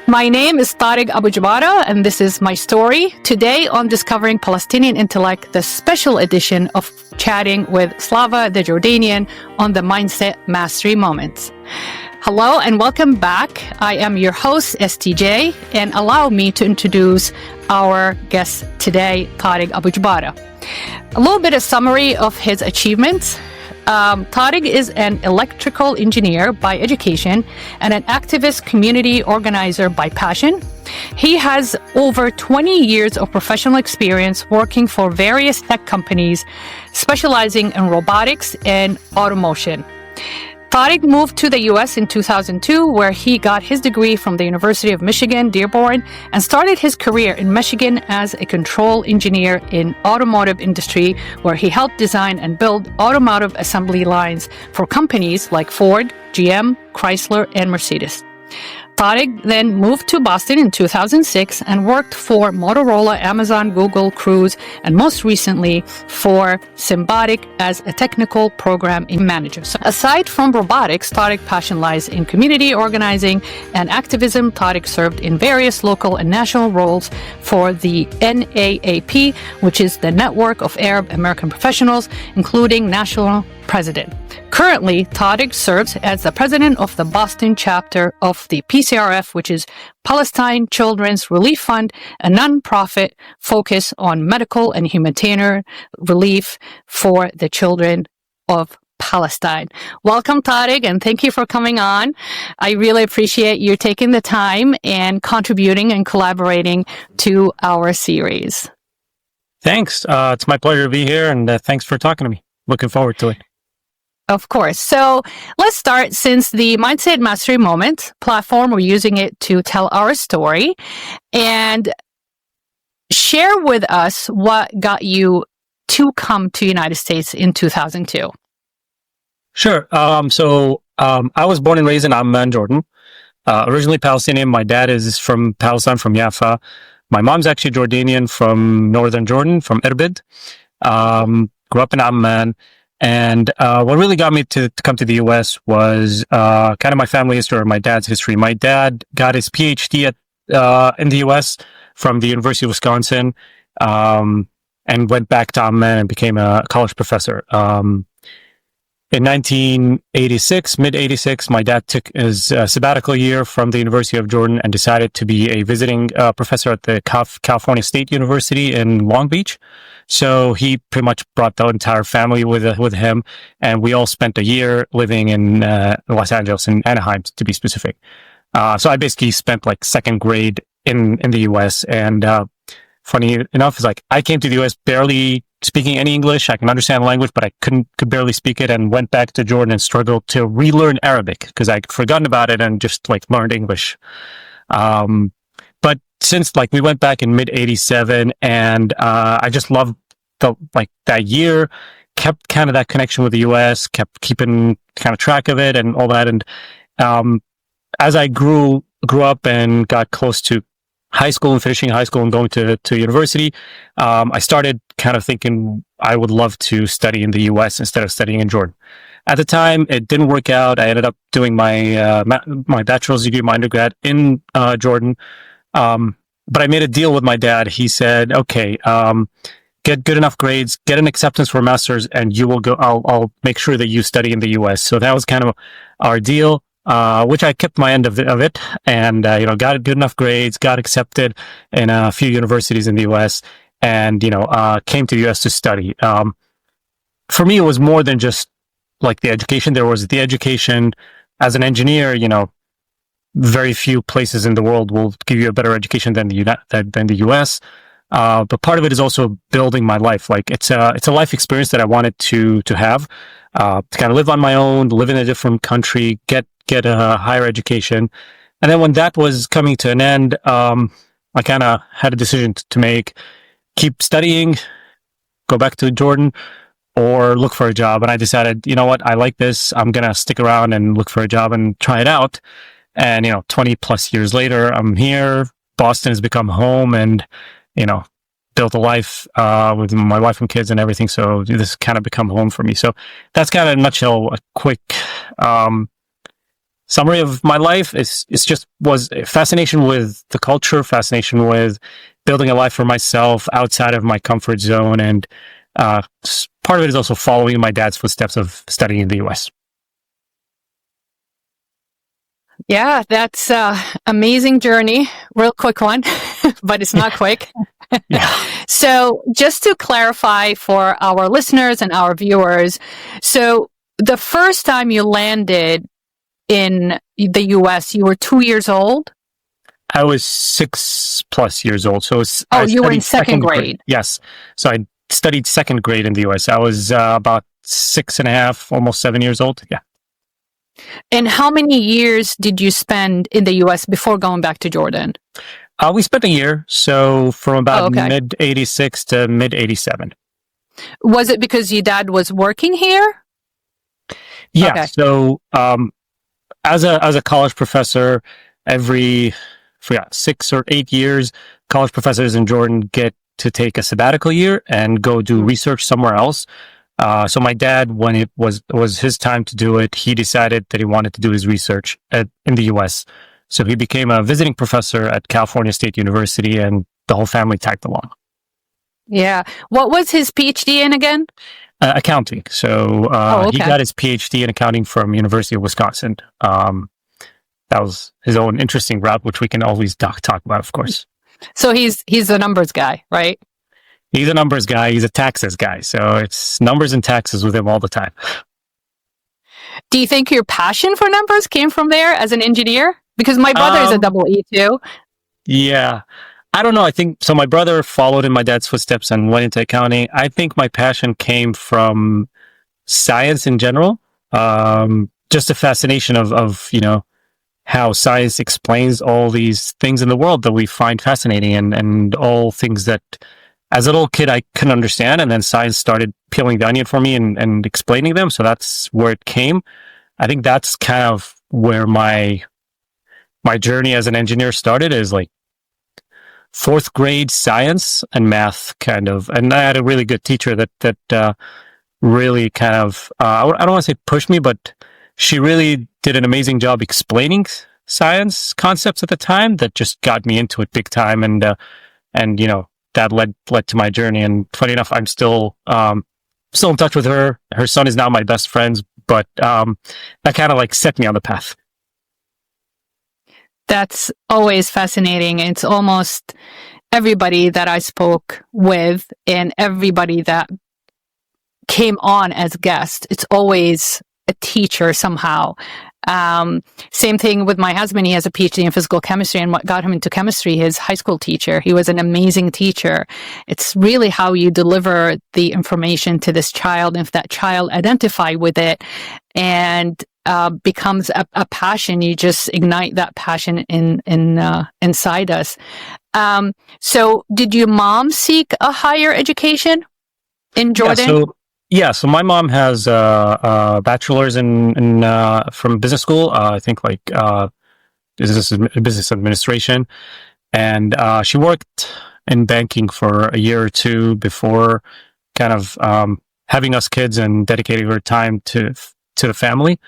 My name is Tarek Abu-Jabarah, and this is my story. Today on Discovering Palestinian Intellect, the special edition of chatting with Slava the Jordanian on the Mindset Mastery Moments. Hello and welcome back. I am your host, STJ, and allow me to introduce our guest today, Tarek Abu-Jabarah. A little bit of summary of his achievements. Tarek is an electrical engineer by education and an activist community organizer by passion. He has over 20 years of professional experience working for various tech companies specializing in robotics and automation. Tarek moved to the U.S. in 2002, where he got his degree from the University of Michigan, Dearborn, and started his career in Michigan as a control engineer in automotive industry, where he helped design and build automotive assembly lines for companies like Ford, GM, Chrysler, and Mercedes. Tarek then moved to Boston in 2006 and worked for Motorola, Amazon, Google, Cruise, and most recently for Symbotic as a technical program manager. So aside from robotics, Tarek's passion lies in community organizing and activism. Tarek served in various local and national roles for the NAAP, which is the Network of Arab American Professionals, including national president. Currently, Tarek serves as the president of the Boston chapter of the PCRF, which is Palestine Children's Relief Fund, a nonprofit focused on medical and humanitarian relief for the children of Palestine. Welcome, Tarek, and thank you for coming on. I really appreciate you taking the time and contributing and collaborating to our series. Thanks. It's my pleasure to be here, and thanks for talking to me. Looking forward to it. Of course. So let's start. Since the Mindset Mastery Moment platform, we're using it to tell our story and share with us what got you to come to the United States in 2002. Sure. I was born and raised in Amman, Jordan. Originally Palestinian. My dad is from Palestine, from Jaffa. My mom's actually Jordanian from northern Jordan, from Irbid. Grew up in Amman. And what really got me to come to the U.S. was kind of my family history or my dad's history. My dad got his PhD in the U.S. from the University of Wisconsin and went back to Amman and became a college professor. In 1986, mid-86, my dad took his sabbatical year from the University of Jordan and decided to be a visiting professor at the California State University in Long Beach. So he pretty much brought the entire family with him, and we all spent a year living in Los Angeles, in Anaheim, to be specific. So I basically spent like second grade in the U.S. And funny enough, it's like I came to the U.S. barely speaking any English. I can understand the language, but I could barely speak it, and went back to Jordan and struggled to relearn Arabic because I'd forgotten about it and just like learned English. But since like we went back in mid-87 and I just loved that year, kept kind of that connection with the U.S., kept keeping kind of track of it and all that. And as I grew up and got close to high school and finishing high school and going to university, I started kind of thinking I would love to study in the U.S. instead of studying in Jordan. At the time, it didn't work out. I ended up doing my my bachelor's degree, my undergrad in Jordan. But I made a deal with my dad. He said, okay, get good enough grades, get an acceptance for a master's, and you will go, I'll make sure that you study in the U.S. So that was kind of our deal, which I kept my end of it and, got good enough grades, got accepted in a few universities in the U.S. and, came to the U.S. to study. For me, it was more than just like the education. There was the education as an engineer, very few places in the world will give you a better education than the U.S. But part of it is also building my life. Like it's a life experience that I wanted to have, to kind of live on my own, live in a different country, get a higher education. And then when that was coming to an end, I kind of had a decision to make: keep studying, go back to Jordan, or look for a job. And I decided, you know what, I like this. I'm gonna stick around and look for a job and try it out. And, 20 plus years later, I'm here. Boston has become home and, built a life with my wife and kids and everything. So this kind of become home for me. So that's kind of in a nutshell, a quick summary of my life is it's just was a fascination with the culture, fascination with building a life for myself outside of my comfort zone, and part of it is also following my dad's footsteps of studying in the U.S. Yeah, that's amazing journey. Real quick one, but it's not quick. Yeah. So just to clarify for our listeners and our viewers, so the first time you landed in the US, you were 2 years old? I was 6+ years old. So you were in second grade. Yes. So I studied second grade in the US. I was about 6.5, almost 7 years old. Yeah. And how many years did you spend in the US before going back to Jordan? We spent a year. So from about mid 86 to mid 87. Was it because your dad was working here? Yeah. Okay. So as a college professor, every 6 or 8 years, college professors in Jordan get to take a sabbatical year and go do research somewhere else. So my dad, when it was his time to do it, he decided that he wanted to do his research in the U.S. So he became a visiting professor at California State University, and the whole family tagged along. Yeah. What was his PhD in again? Accounting. So he got his PhD in accounting from University of Wisconsin. That was his own interesting route, which we can always talk about, of course. So he's a numbers guy, right? He's a numbers guy. He's a taxes guy. So it's numbers and taxes with him all the time. Do you think your passion for numbers came from there as an engineer? Because my brother is a double E too. Yeah. I don't know. I think so. My brother followed in my dad's footsteps and went into accounting. I think my passion came from science in general. Just a fascination of how science explains all these things in the world that we find fascinating, and all things that as a little kid I couldn't understand, and then science started peeling the onion for me and explaining them. So that's where it came. I think that's kind of where my journey as an engineer started, is like 4th grade science and math kind of. And I had a really good teacher that really kind of, I don't want to say pushed me, but she really did an amazing job explaining science concepts at the time that just got me into it big time. And that led to my journey. And funny enough, I'm still in touch with her. Her son is now my best friend, but that kind of like set me on the path. That's always fascinating. It's almost everybody that I spoke with and everybody that came on as guests, it's always a teacher somehow. Same thing with my husband. He has a PhD in physical chemistry, and what got him into chemistry, his high school teacher. He was an amazing teacher. It's really how you deliver the information to this child. And if that child identify with it and becomes a passion, you just ignite that passion inside us. So did your mom seek a higher education in Jordan? So my mom has a bachelor's in from business school. I think like business administration, and she worked in banking for a year or two before kind of having us kids and dedicating her time to the family.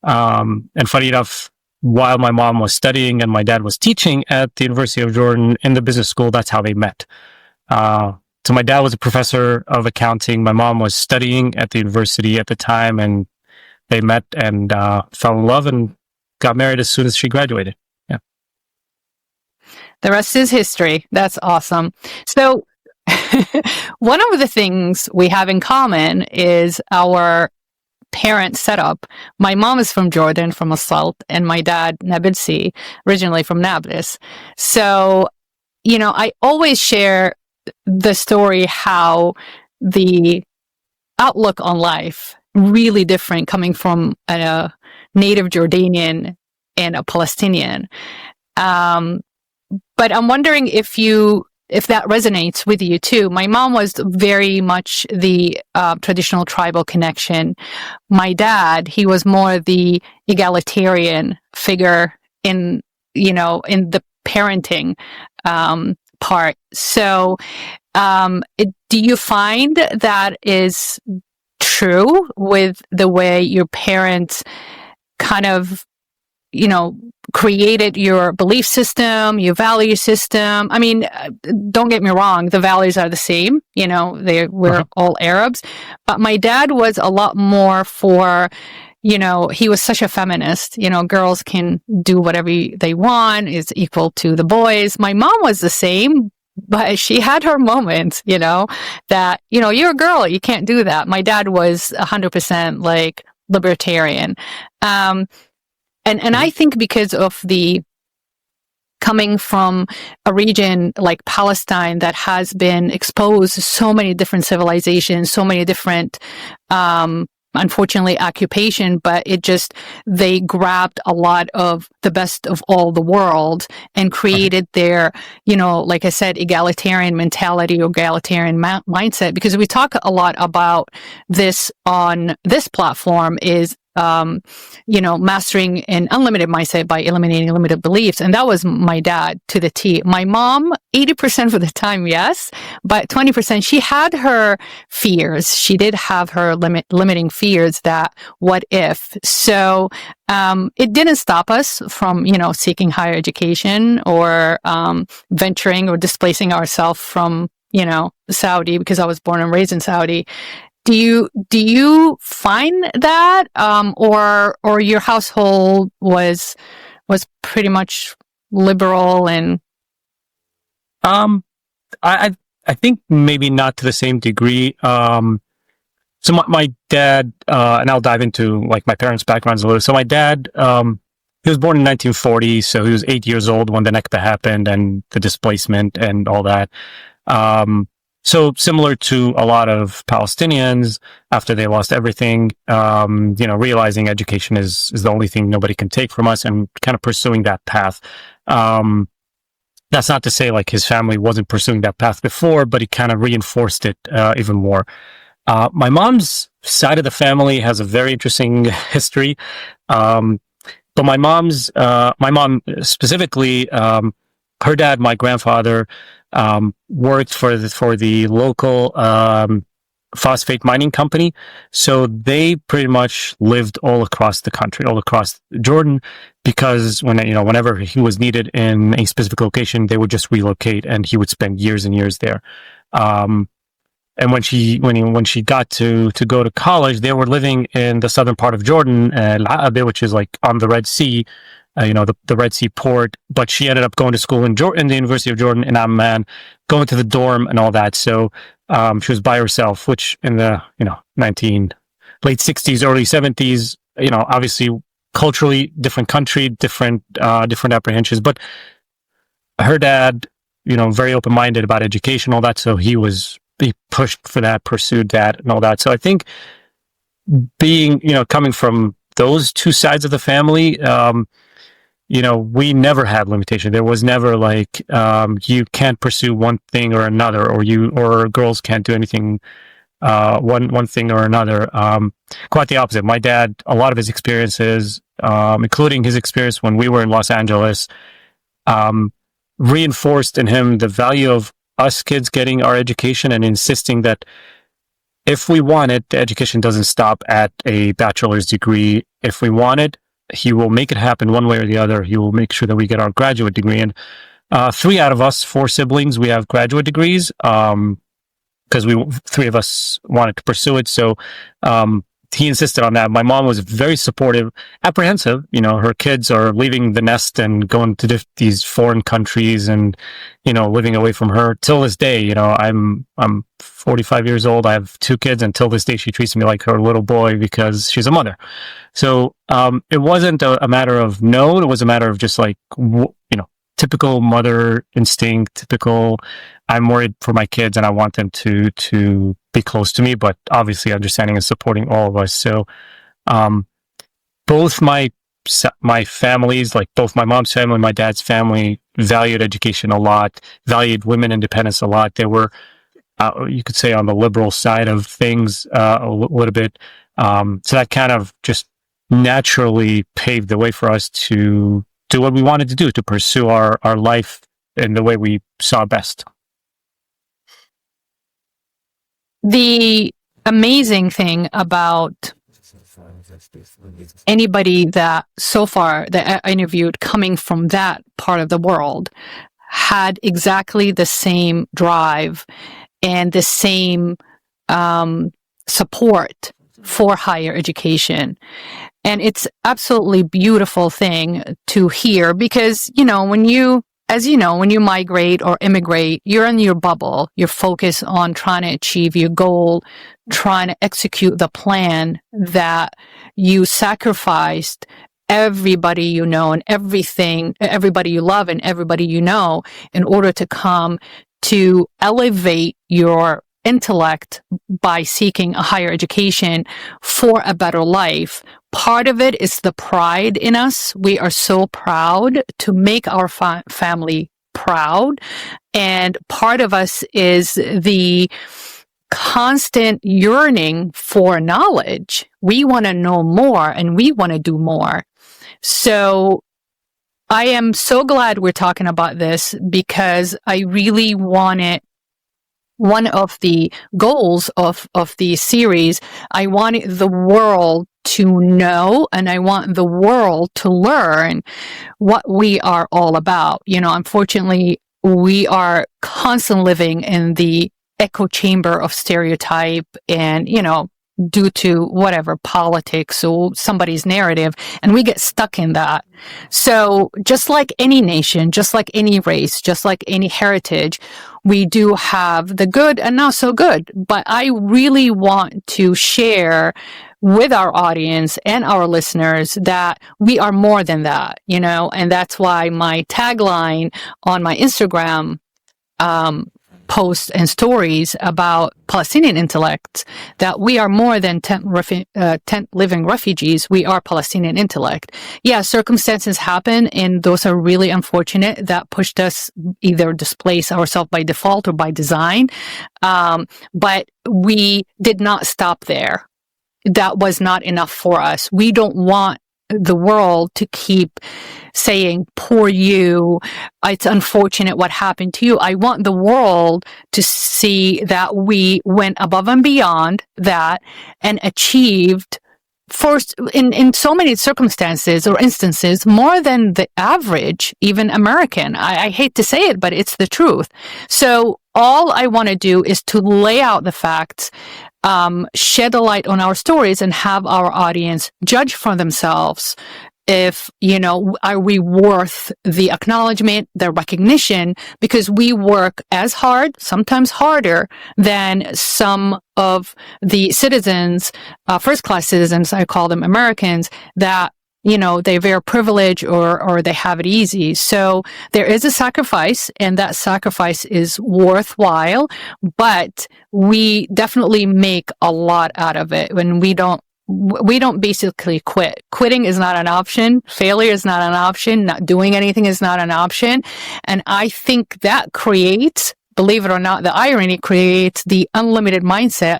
And funny enough, while my mom was studying and my dad was teaching at the University of Jordan in the business school, that's how they met. So my dad was a professor of accounting. My mom was studying at the university at the time, and they met and fell in love and got married as soon as she graduated. Yeah. The rest is history. That's awesome. So one of the things we have in common is our parent setup. My mom is from Jordan, from Asalt, and my dad, Nabulsi, originally from Nablus. So, I always share the story how the outlook on life really different coming from a native Jordanian and a Palestinian. But I'm wondering if that resonates with you too. My mom was very much the traditional tribal connection. My dad, he was more the egalitarian figure in the parenting part. So, do you find that is true with the way your parents kind of created your belief system, your value system. I mean, don't get me wrong, the values are the same. We're all Arabs, but my dad was a lot more for, he was such a feminist. Girls can do whatever they want, is equal to the boys. My mom was the same, but she had her moments, that, you're a girl, you can't do that. My dad was 100% like libertarian. And I think because of the coming from a region like Palestine that has been exposed to so many different civilizations, so many different, unfortunately, occupation, but they grabbed a lot of the best of all the world and created their, like I said, egalitarian mentality or egalitarian mindset. Because we talk a lot about this on this platform is, mastering an unlimited mindset by eliminating limited beliefs. And that was my dad to the T. My mom, 80% of the time, yes, but 20%, she had her fears. She did have her limiting fears that what if. So it didn't stop us from, seeking higher education or venturing or displacing ourselves from, Saudi, because I was born and raised in Saudi. Do you find that, or your household was pretty much liberal and? I think maybe not to the same degree. So my dad, and I'll dive into like my parents' backgrounds a little. So my dad, he was born in 1940, so he was 8 years old when the Nakba happened and the displacement and all that. So similar to a lot of Palestinians, after they lost everything, realizing education is the only thing nobody can take from us, and kind of pursuing that path. That's not to say like his family wasn't pursuing that path before, but he kind of reinforced it even more. My mom's side of the family has a very interesting history. But my mom specifically, her dad, my grandfather, worked for the local phosphate mining company. So they pretty much lived all across the country, all across Jordan, because whenever he was needed in a specific location, they would just relocate, and he would spend years and years there. And when she got to go to college, they were living in the southern part of Jordan, Al-Aqaba, which is like on the Red Sea, the Red Sea port. But she ended up going to school in the University of Jordan in Amman, going to the dorm and all that. So she was by herself, which in the late 60s, early 70s, obviously culturally different country, different apprehensions. But her dad, very open minded about education, all that. So he pushed for that, pursued that, and all that. So I think coming from those two sides of the family, we never had limitation. There was never like, you can't pursue one thing or another, or girls can't do anything, one thing or another. Quite the opposite. My dad, a lot of his experiences, including his experience when we were in Los Angeles, reinforced in him the value of us kids getting our education, and insisting that if we want it, the education doesn't stop at a bachelor's degree. If we want it, he will make it happen one way or the other. He will make sure that we get our graduate degree. And 3 out of us, 4 siblings, we have graduate degrees, because 3 of us wanted to pursue it. So he insisted on that. My mom was very supportive, apprehensive. Her kids are leaving the nest and going to these foreign countries, and living away from her. Till this day, I'm 45 years old. I have 2 kids, and till this day, she treats me like her little boy because she's a mother. So it wasn't a matter of no. It was a matter of just like typical mother instinct. Typical. I'm worried for my kids, and I want them to be close to me, but obviously understanding and supporting all of us. So, both my families, like both my mom's family and my dad's family, valued education a lot, valued women independence a lot. They were, you could say, on the liberal side of things a little bit. So that kind of just naturally paved the way for us to do what we wanted to do, to pursue our life in the way we saw best. The amazing thing about anybody that so far that I interviewed coming from that part of the world had exactly the same drive and the same support for higher education. And it's absolutely beautiful thing to hear because, when you migrate or immigrate, you're in your bubble. You're focused on trying to achieve your goal, trying to execute the plan that you sacrificed everybody you know and everybody you love and everybody you know in order to come to elevate your intellect by seeking a higher education for a better life. Part of it is the pride in us. We are so proud to make our family proud. And part of us is the constant yearning for knowledge. We want to know more and we want to do more. So I am so glad we're talking about this because I really wanted one of the goals of the series. I wanted the world to know and I want the world to learn what we are all about. Unfortunately, we are constantly living in the echo chamber of stereotype and, due to whatever politics or somebody's narrative, and we get stuck in that. So just like any nation, just like any race, just like any heritage, we do have the good and not so good. But I really want to share with our audience and our listeners that we are more than that, and that's why my tagline on my Instagram posts and stories about Palestinian intellect, that we are more than tent living refugees. We are Palestinian intellect. Yeah, circumstances happen, and those are really unfortunate that pushed us either displace ourselves by default or by design. But we did not stop there. That was not enough for us. We don't want the world to keep saying, poor you, it's unfortunate what happened to you. I want the world to see that we went above and beyond that and achieved, first, in so many circumstances or instances, more than the average, even American. I hate to say it, but it's the truth. So all I want to do is to lay out the facts, shed a light on our stories, and have our audience judge for themselves if, are we worth the acknowledgement, the recognition, because we work as hard, sometimes harder than some of the citizens, first-class citizens, I call them Americans, that they're very privileged or they have it easy. So there is a sacrifice, and that sacrifice is worthwhile, but we definitely make a lot out of it when we don't basically quit. Quitting is not an option. Failure is not an option. Not doing anything is not an option. And I think that creates, believe it or not, the irony creates the unlimited mindset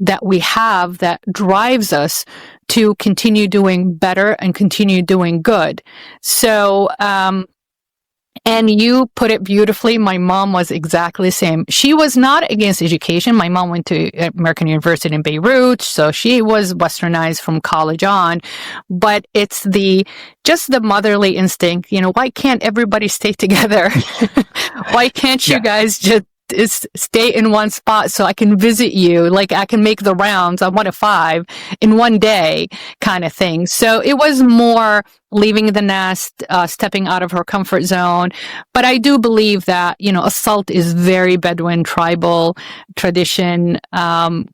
that we have that drives us to continue doing better and continue doing good. So, and you put it beautifully. My mom was exactly the same. She was not against education. My mom went to American University in Beirut, so she was westernized from college on. But it's just the motherly instinct. Why can't everybody stay together? Why can't you guys just stay in one spot so I can visit you? Like, I can make the rounds on 1 to 5 in one day kind of thing. So it was more leaving the nest, stepping out of her comfort zone. But I do believe that, assault is very Bedouin tribal tradition,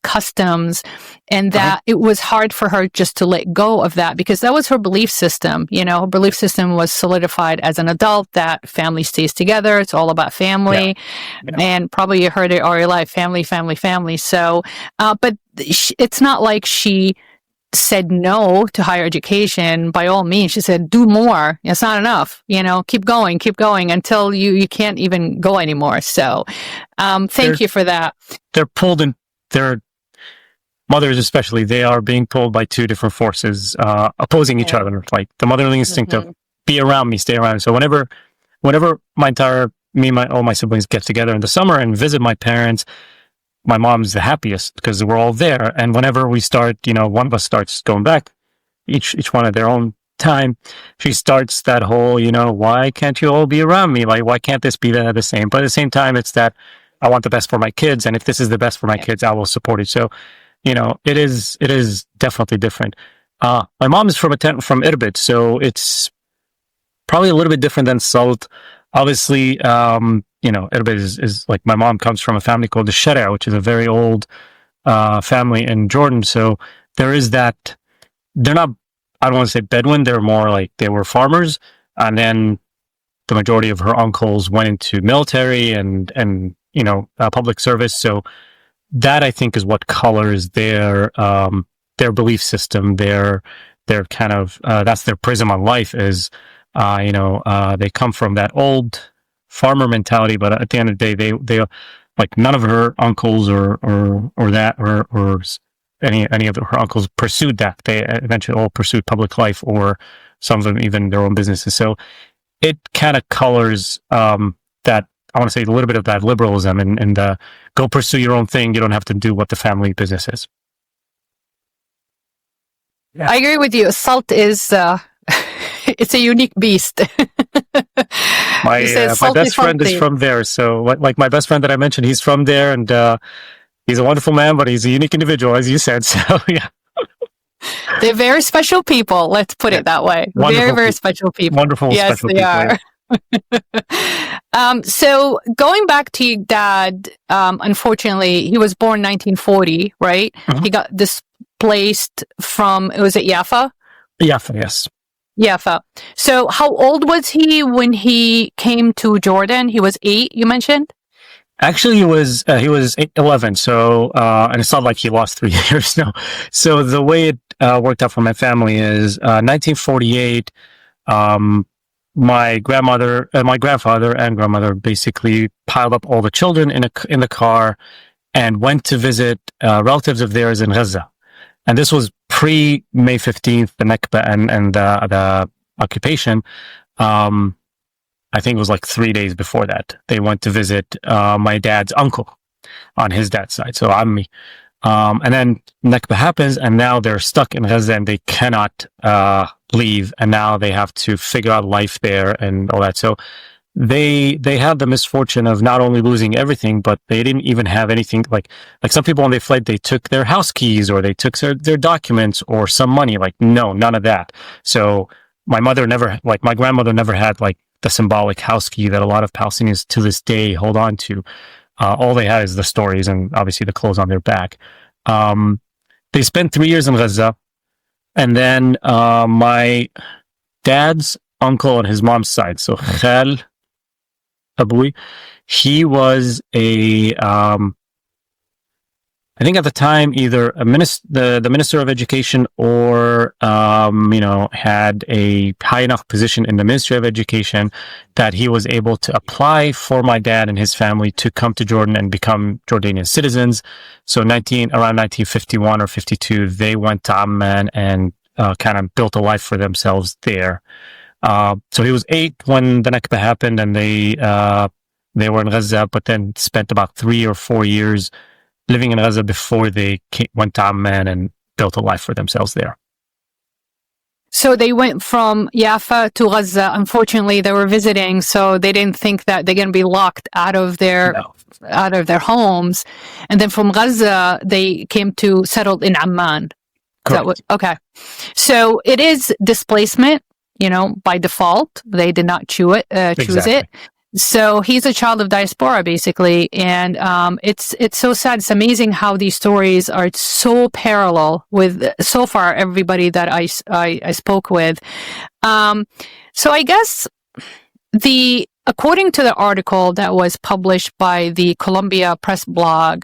customs, and that it was hard for her just to let go of that because that was her belief system. Her belief system was solidified as an adult that family stays together. It's all about family. Yeah. And probably you heard it all your life, family, family, family. So, but it's not like she said no to higher education. By all means, she said, do more. It's not enough. Keep going until you can't even go anymore. So, thank you for that. They're pulled in, their mothers especially, they are being pulled by two different forces, opposing each other. Like the motherly instinct of be around me, stay around me. So whenever all my siblings get together in the summer and visit my parents, my mom's the happiest because we're all there. And whenever we start, one of us starts going back, each one at their own time, she starts that whole, why can't you all be around me? Like, why can't this be the same? But at the same time, it's that I want the best for my kids, and if this is the best for my kids, I will support it. So, it is definitely different. My mom is from Irbid, so it's probably a little bit different than Salt. Obviously, Irbid is like, my mom comes from a family called the Sharia, which is a very old family in Jordan. So there is that. They're not, I don't want to say Bedouin, they're more like, they were farmers, and then the majority of her uncles went into military and public service. So that, I think, is what colors their belief system, their kind of that's their prism on life, is they come from that old farmer mentality, but at the end of the day, they like, none of her uncles or any of her uncles pursued that. They eventually all pursued public life, or some of them even their own businesses. So it kind of colors that, I want to say, a little bit of that liberalism, and go pursue your own thing. You don't have to do what the family business is. Yeah. I agree with you. Salt is it's a unique beast. My best friend is from there. So, like my best friend that I mentioned, he's from there, and he's a wonderful man, but he's a unique individual, as you said. So, yeah. They're very special people. Let's put it that way. Wonderful very special people. Wonderful, yes, special they people. Are. So going back to your dad, unfortunately, he was born 1940, right? Mm-hmm. He got displaced from, was it Jaffa? Jaffa, yes. Jaffa. So how old was he when he came to Jordan? He was 8, you mentioned? Actually, he was 11. So, and it's not like he lost 3 years. No. So the way it worked out for my family is 1948. My grandfather and grandmother basically piled up all the children in the car and went to visit relatives of theirs in Gaza. And this was pre-May 15th, the Nakba and the occupation. I think it was like 3 days before that. They went to visit my dad's uncle on his dad's side, so Ammi. And then Nakba happens, and now they're stuck in Gaza, and they cannot leave, and now they have to figure out life there and all that. So they had the misfortune of not only losing everything, but they didn't even have anything. Like some people, when they fled, they took their house keys, or they took their documents, or some money. Like, no, none of that. So my grandmother never had like the symbolic house key that a lot of Palestinians to this day hold on to. All they had is the stories and obviously the clothes on their back. They spent 3 years in Gaza, and then my dad's uncle on his mom's side, so Khal Abui, he was I think at the time, either the minister of education, or had a high enough position in the Ministry of Education that he was able to apply for my dad and his family to come to Jordan and become Jordanian citizens. So around 1951 or 52, they went to Amman and kind of built a life for themselves there. So he was 8 when the Nakba happened, and they were in Gaza, but then spent about 3 or 4 years living in Gaza before they went to Amman and built a life for themselves there. So they went from Jaffa to Gaza. Unfortunately, they were visiting, so they didn't think that they're going to be locked out of their homes. And then from Gaza, they came to settle in Amman. Okay. So it is displacement, by default. They did not choose it. So he's a child of diaspora, basically, and it's so sad. It's amazing how these stories are so parallel with, so far, everybody that I spoke with. So I guess according to the article that was published by the Columbia Press blog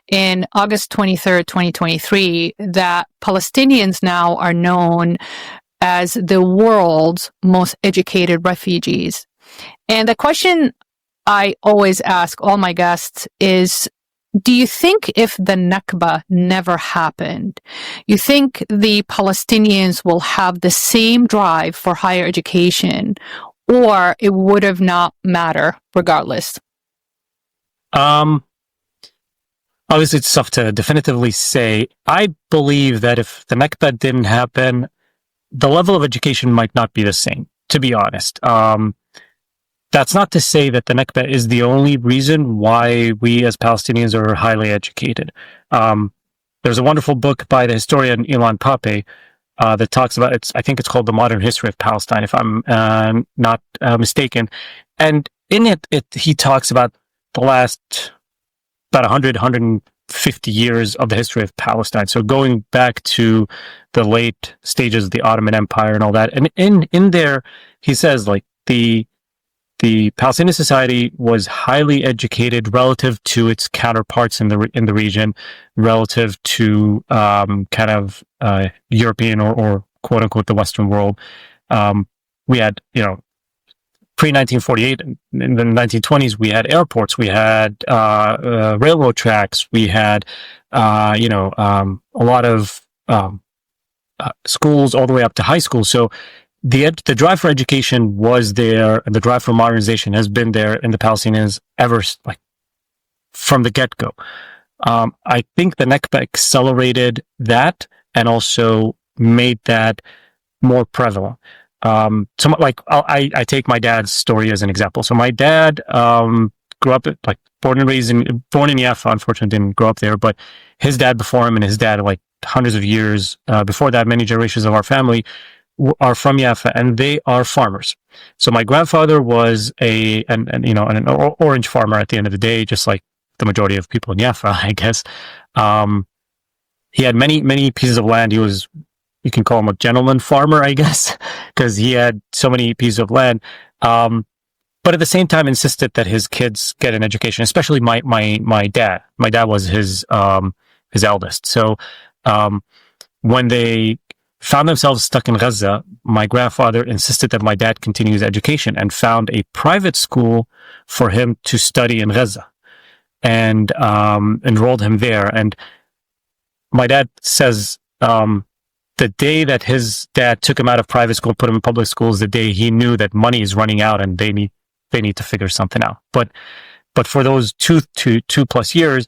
in August 23rd, 2023, that Palestinians now are known as the world's most educated refugees. And the question I always ask all my guests is, do you think if the Nakba never happened, you think the Palestinians will have the same drive for higher education, or it would have not mattered regardless? Obviously, it's tough to definitively say. I believe that if the Nakba didn't happen, the level of education might not be the same, to be honest. That's not to say that the Nakba is the only reason why we as Palestinians are highly educated. There's a wonderful book by the historian Ilan Pape that talks about I think it's called The Modern History of Palestine, if I'm not mistaken. And in it, he talks about the last about 150 years of the history of Palestine. So going back to the late stages of the Ottoman Empire and all that. And in there, he says like the Palestinian society was highly educated relative to its counterparts in the region, relative to kind of European or quote unquote the Western world. We had, pre-1948, in the 1920s, we had airports, we had railroad tracks, we had a lot of schools all the way up to high school. So the drive for education was there, and the drive for modernization has been there in the Palestinians ever, like, from the get-go. I think the Nakba accelerated that and also made that more prevalent. So like I take my dad's story as an example. So my dad grew up born in Jaffa. Unfortunately, didn't grow up there, but his dad before him and his dad, like hundreds of years before that, many generations of our family are from Jaffa, and they are farmers. So my grandfather was an orange farmer at the end of the day, just like the majority of people in Jaffa, I guess. He had many pieces of land. You can call him a gentleman farmer, I guess, because he had so many pieces of land. But at the same time, insisted that his kids get an education, especially my dad. My dad was his eldest. So when they found themselves stuck in Gaza, my grandfather insisted that my dad continue his education and found a private school for him to study in Gaza and enrolled him there. And my dad says the day that his dad took him out of private school, put him in public school, is the day he knew that money is running out and they need to figure something out. But for those two plus years,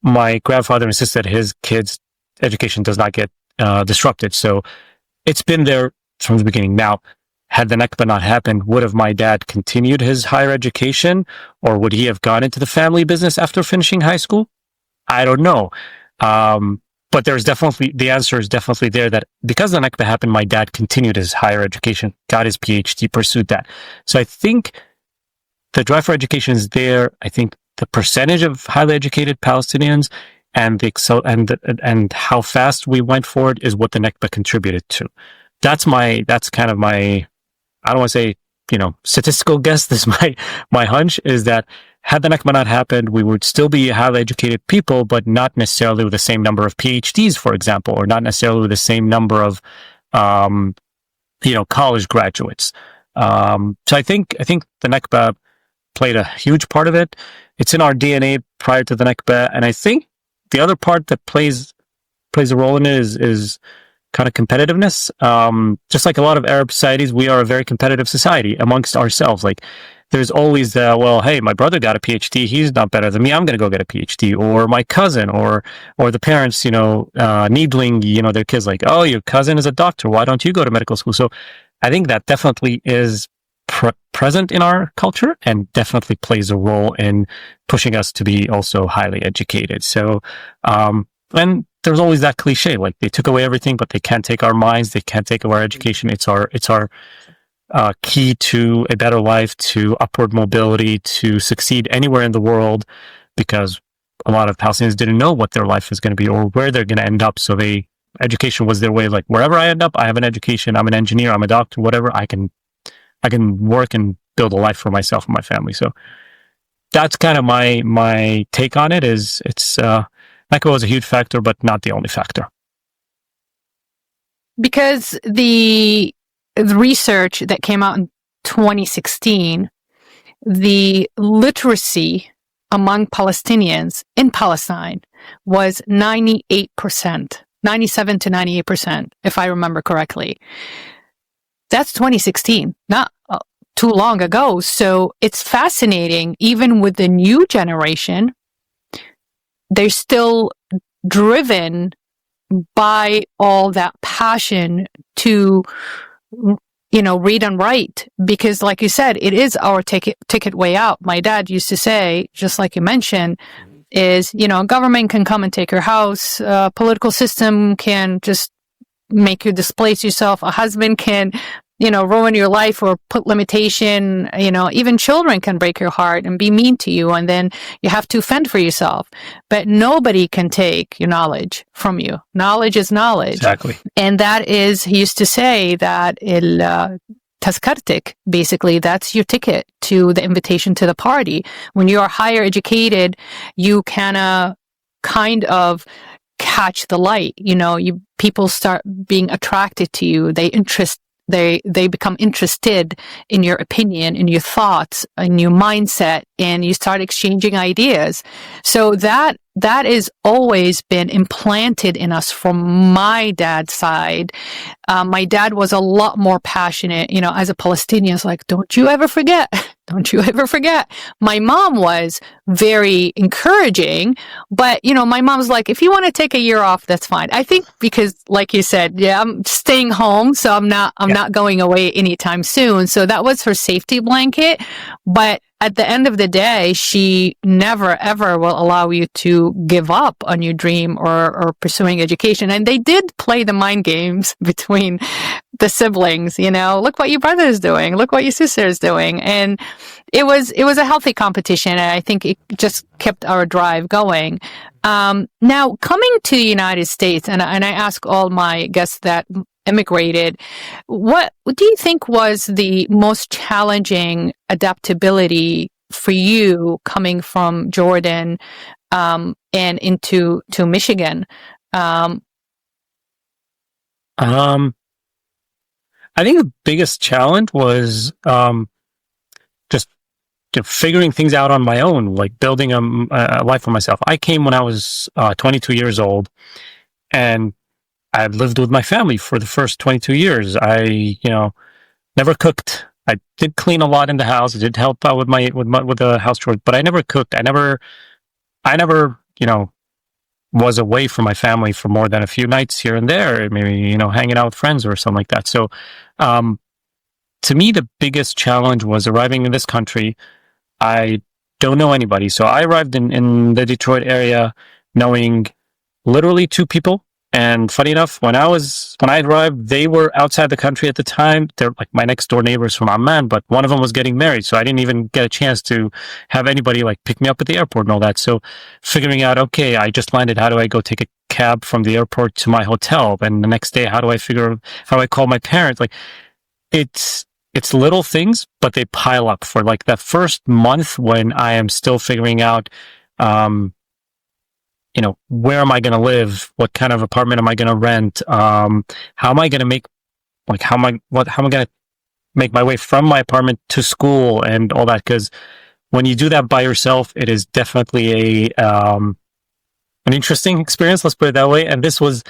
my grandfather insisted his kids' education does not get disrupted. So it's been there from the beginning. Now, had the Nakba not happened, would have my dad continued his higher education, or would he have gone into the family business after finishing high school? I don't know. But the answer is definitely there, that because the Nakba happened, my dad continued his higher education, got his PhD, pursued that. So I think the drive for education is there. I think the percentage of highly educated Palestinians and how fast we went for it is what the Nakba contributed to. That's kind of my, I don't want to say, statistical guess. This is my hunch, is that had the Nakba not happened, we would still be highly educated people, but not necessarily with the same number of PhDs, for example, or not necessarily with the same number of, college graduates. So I think the Nakba played a huge part of it. It's in our DNA prior to the Nakba, and I think the other part that plays a role in it is kind of competitiveness. Just like a lot of Arab societies, we are a very competitive society amongst ourselves. Like, there's always hey, my brother got a PhD, he's not better than me, I'm going to go get a PhD. Or my cousin, or the parents, needling, their kids, like, oh, your cousin is a doctor, why don't you go to medical school? So I think that definitely is present in our culture and definitely plays a role in pushing us to be also highly educated. So, and there's always that cliche, like, they took away everything, but they can't take our minds, they can't take away our education. It's our key to a better life, to upward mobility, to succeed anywhere in the world, because a lot of Palestinians didn't know what their life is going to be or where they're going to end up. So education was their way, like, wherever I end up, I have an education, I'm an engineer, I'm a doctor, whatever, I can work and build a life for myself and my family. So that's kind of my take on it. Nakba was a huge factor, but not the only factor. Because the research that came out in 2016, the literacy among Palestinians in Palestine was 98%, 97 to 98%, if I remember correctly. That's 2016, not too long ago. So it's fascinating, even with the new generation, they're still driven buy all that passion to, read and write, because like you said, it is our ticket way out. My dad used to say, just like you mentioned, is, government can come and take your house. Political system can just make you displace yourself. A husband can, ruin your life or put limitation. Even children can break your heart and be mean to you. And then you have to fend for yourself. But nobody can take your knowledge from you. Knowledge is knowledge. Exactly. And that is, he used to say that Taskartik, basically, that's your ticket to the invitation to the party. When you are higher educated, you can kind of catch the light. People start being attracted to you. They become interested in your opinion, in your thoughts, in your mindset, and you start exchanging ideas. So that has always been implanted in us from my dad's side. My dad was a lot more passionate, as a Palestinian. It's like, don't you ever forget. Don't you ever forget. My mom was very encouraging, but, my mom's like, if you want to take a year off, that's fine. I think because, like you said, I'm staying home, so I'm not going away anytime soon. So that was her safety blanket. But at the end of the day, she never, ever will allow you to give up on your dream or pursuing education. And they did play the mind games between the siblings, look what your brother is doing, look what your sister is doing. And it was a healthy competition. And I think it just kept our drive going. Now, coming to the United States, and I ask all my guests that immigrated, what do you think was the most challenging adaptability for you coming from Jordan and into Michigan? I think the biggest challenge was just figuring things out on my own, like building a life for myself. I came when I was 22 years old, and I lived with my family for the first 22 years. I, never cooked. I did clean a lot in the house. I did help out with the house chores, but I never cooked. I never, was away from my family for more than a few nights here and there, maybe, hanging out with friends or something like that. So, to me, the biggest challenge was arriving in this country. I don't know anybody. So I arrived in the Detroit area knowing literally two people. And funny enough, when I arrived, they were outside the country at the time. They're like my next door neighbors from Amman, but one of them was getting married. So I didn't even get a chance to have anybody like pick me up at the airport and all that. So figuring out, okay, I just landed. How do I go take a cab from the airport to my hotel? And the next day, how do I call my parents? Like it's little things, but they pile up for like that first month when I am still figuring out, where am I going to live? What kind of apartment am I going to rent? How am I going to make, how am I going to make my way from my apartment to school and all that? Because when you do that by yourself, it is definitely an interesting experience. Let's put it that way. And this was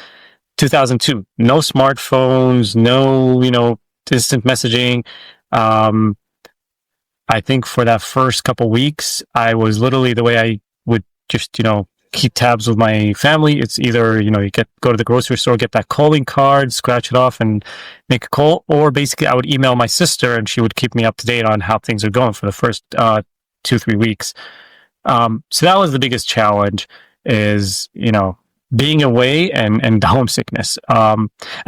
2002. No smartphones, no, instant messaging. I think for that first couple weeks, I was literally the way I would just, keep tabs with my family. It's either, you go to the grocery store, get that calling card, scratch it off and make a call, or basically I would email my sister and she would keep me up to date on how things are going for the first 2-3 weeks. So that was the biggest challenge is, being away and the homesickness. At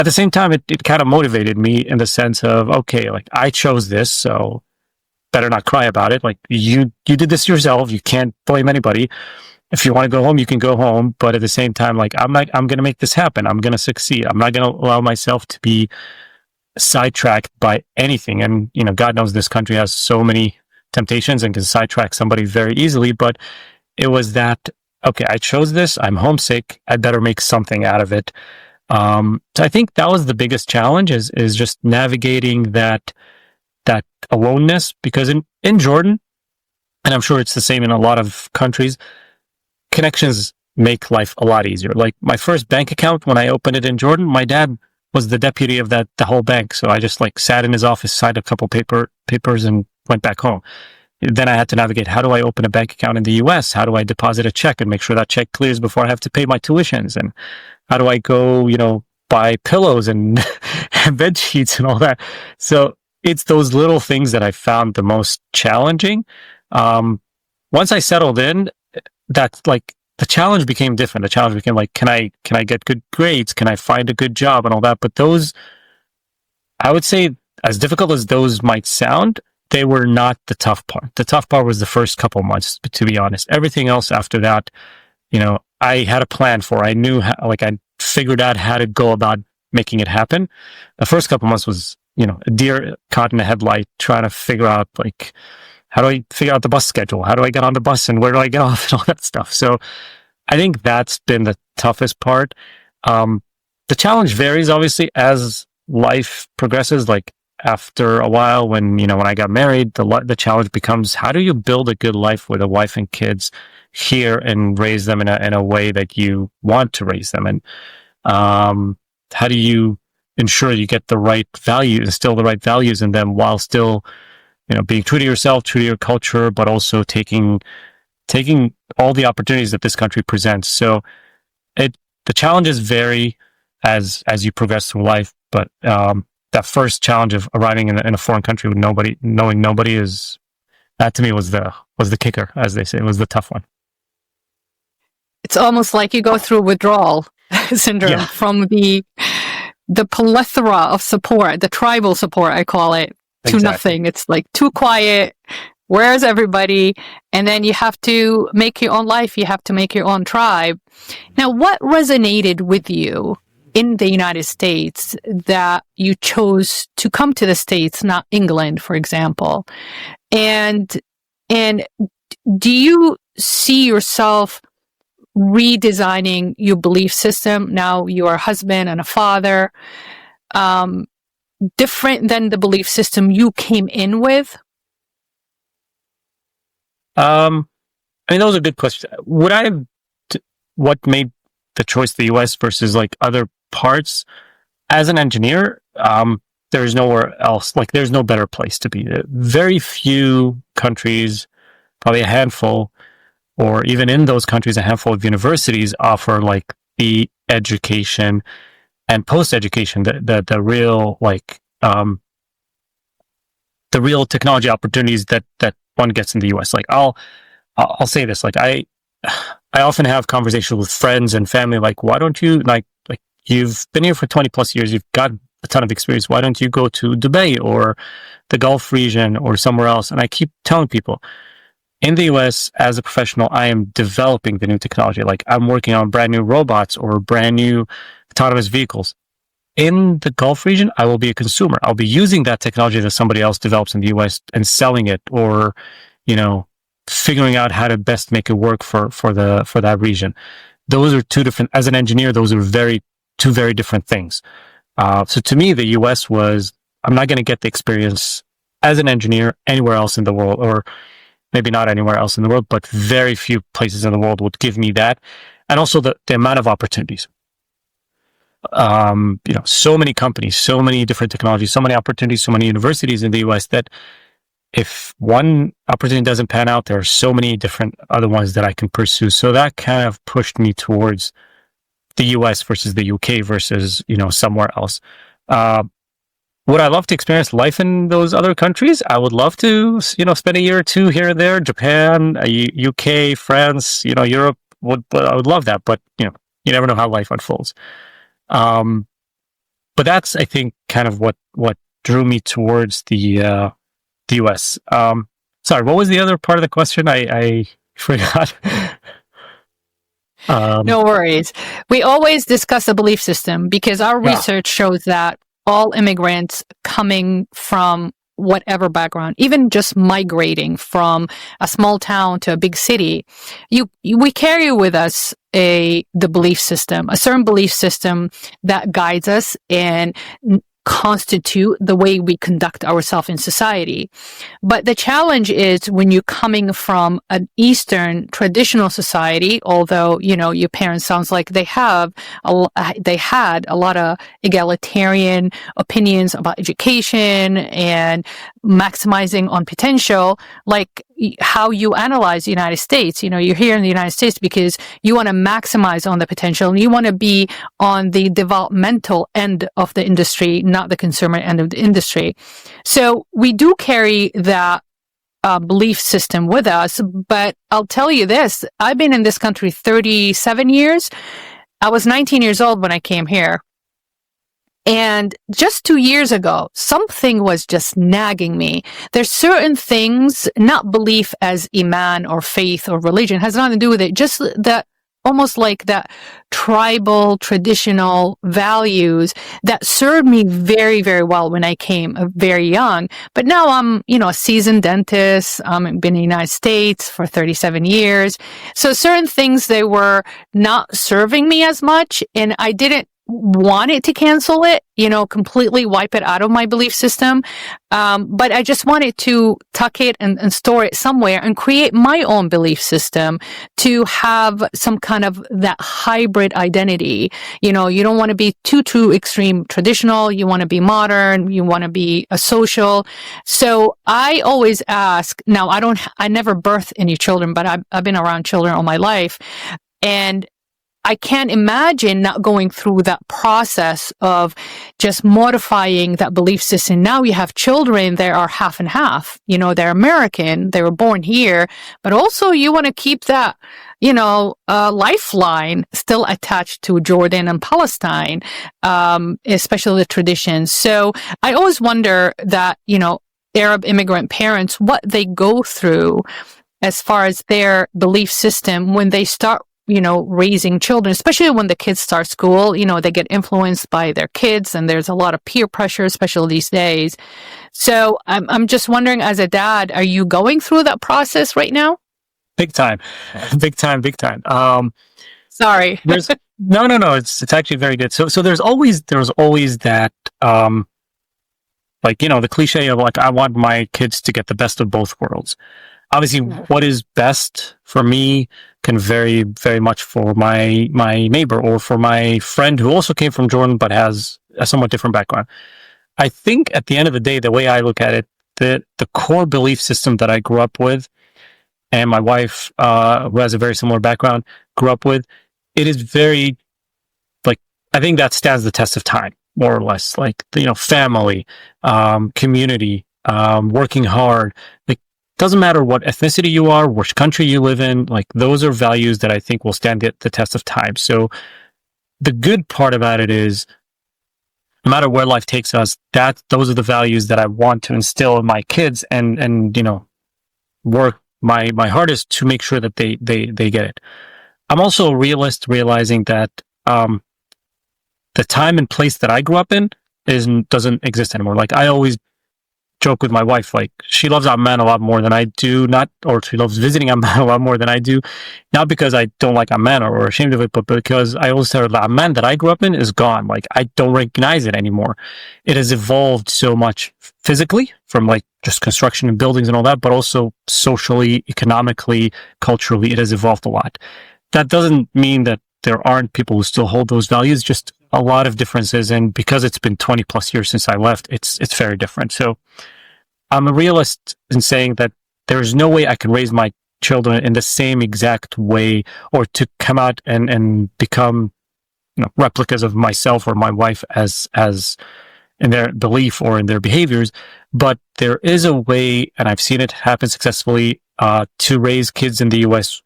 the same time, it kind of motivated me in the sense of, okay, like I chose this, so better not cry about it. Like you did this yourself. You can't blame anybody. If you want to go home, you can go home. But at the same time, like I'm going to make this happen. I'm going to succeed. I'm not going to allow myself to be sidetracked by anything. And, God knows this country has so many temptations and can sidetrack somebody very easily. But it was that, okay, I chose this. I'm homesick. I better make something out of it. So I think that was the biggest challenge is just navigating that aloneness, because in Jordan, and I'm sure it's the same in a lot of countries, connections make life a lot easier. Like my first bank account, when I opened it in Jordan, my dad was the deputy of the whole bank. So I just like sat in his office, signed a couple papers and went back home. then I had to navigate, how do I open a bank account in the US? How do I deposit a check and make sure that check clears before I have to pay my tuitions? And how do I go, buy pillows and bed sheets and all that? So it's those little things that I found the most challenging. Once I settled in, that's like, the challenge became different. The challenge became like, can I get good grades? Can I find a good job and all that? But those, I would say, as difficult as those might sound, they were not the tough part. The tough part was the first couple months, to be honest. Everything else after that, I had a plan for. I knew how, I figured out how to go about making it happen. The first couple months was, a deer caught in a headlight, trying to figure out, how do I figure out the bus schedule? How do I get on the bus and where do I get off and all that stuff? So I think that's been the toughest part. The challenge varies, obviously, as life progresses. Like after a while, when I got married, the challenge becomes, how do you build a good life with a wife and kids here and raise them in a way that you want to raise them? And how do you ensure you get the right value, instill the right values in them while still being true to yourself, true to your culture, but also taking all the opportunities that this country presents. So the challenges vary as you progress through life, but that first challenge of arriving in a foreign country with knowing nobody is, that to me was the kicker, as they say. It was the tough one. It's almost like you go through withdrawal syndrome from the plethora of support, the tribal support, I call it, to nothing. It's like too quiet. Where's everybody? And then you have to make your own life. You have to make your own tribe. Now, what resonated with you in the United States that you chose to come to the States, not England, for example? And do you see yourself redesigning your belief system? Now you're a husband and a father, different than the belief system you came in with? Those are good questions. What made the choice the US versus other parts? As an engineer, there's nowhere else. There's no better place to be. Very few countries, probably a handful, or even in those countries, a handful of universities offer the education and post-education, the real the real technology opportunities that one gets in the US. I'll say this, I often have conversations with friends and family, why don't you, you've been here for 20 plus years, you've got a ton of experience, why don't you go to Dubai or the Gulf region or somewhere else? And I keep telling people, in the US, as a professional, I am developing the new technology. I'm working on brand new robots or brand new autonomous vehicles. In the Gulf region, I will be a consumer. I'll be using that technology that somebody else develops in the US and selling it, or, figuring out how to best make it work for that region. Those are two different, as an engineer, those are two very different things. So to me, the US was, I'm not going to get the experience as an engineer anywhere else in the world, or maybe not anywhere else in the world, but very few places in the world would give me that. And also the amount of opportunities. So many companies, so many different technologies, so many opportunities, so many universities in the US that if one opportunity doesn't pan out, there are so many different other ones that I can pursue. So that kind of pushed me towards the US versus the UK versus, somewhere else. Would I love to experience life in those other countries? I would love to, spend a year or two here and there, Japan, UK, France, Europe. I would love that, but, you never know how life unfolds. But that's, I think, kind of what drew me towards the US. Sorry, what was the other part of the question? I forgot. No worries. We always discuss the belief system because our research shows that all immigrants coming from whatever background, even just migrating from a small town to a big city, we carry with us the belief system, a certain belief system that guides us and constitute the way we conduct ourselves in society. But the challenge is when you're coming from an Eastern traditional society, although, your parents sounds like they had a lot of egalitarian opinions about education and maximizing on potential. how you analyze the United States. You know, you're here in the United States because you want to maximize on the potential and you want to be on the developmental end of the industry, not the consumer end of the industry. So we do carry that belief system with us. But I'll tell you this, I've been in this country 37 years. I was 19 years old when I came here. And just 2 years ago, something was just nagging me. There's certain things, not belief as iman or faith or religion, has nothing to do with it. Just that, almost like that tribal, traditional values that served me very, very well when I came very young. But now I'm, a seasoned dentist. I've been in the United States for 37 years. So certain things, they were not serving me as much, and I didn't wanted to cancel it, completely wipe it out of my belief system. But I just wanted to tuck it and store it somewhere and create my own belief system to have some kind of that hybrid identity. You don't want to be too extreme traditional. You want to be modern. You want to be a social. So I always ask, now I never birthed any children, but I've been around children all my life. And I can't imagine not going through that process of just modifying that belief system. Now you have children that are half and half. They're American, they were born here, but also you want to keep that, lifeline still attached to Jordan and Palestine, especially the traditions. So I always wonder that, Arab immigrant parents, what they go through as far as their belief system when they start raising children, especially when the kids start school, they get influenced by their kids and there's a lot of peer pressure, especially these days. So I'm just wondering, as a dad, are you going through that process right now? Big time. Sorry. There's no. It's actually very good. So there's always that, the cliche of I want my kids to get the best of both worlds. Obviously, what is best for me can vary very much for my neighbor or for my friend who also came from Jordan but has a somewhat different background. I think at the end of the day, the way I look at it, the core belief system that I grew up with, and my wife, who has a very similar background, grew up with, it is very, I think that stands the test of time, more or less. Family, community, working hard, doesn't matter what ethnicity you are, which country you live in, those are values that I think will stand the test of time. So the good part about it is, no matter where life takes us, those are the values that I want to instill in my kids and work my hardest to make sure that they get it. I'm also a realist, realizing that the time and place that I grew up in doesn't exist anymore. I always joke with my wife, she loves Amman a lot more than I do, or she loves visiting Amman a lot more than I do, not because I don't like Amman or ashamed of it, but because I always tell her the Amman that I grew up in is gone. I don't recognize it anymore. It has evolved so much physically from just construction and buildings and all that, but also socially, economically, culturally, it has evolved a lot. That doesn't mean that there aren't people who still hold those values, just a lot of differences. And because it's been 20 plus years since I left, it's very different. So I'm a realist in saying that there's no way I can raise my children in the same exact way, or to come out and become replicas of myself or my wife as in their belief or in their behaviors. But there is a way, and I've seen it happen successfully, to raise kids in the US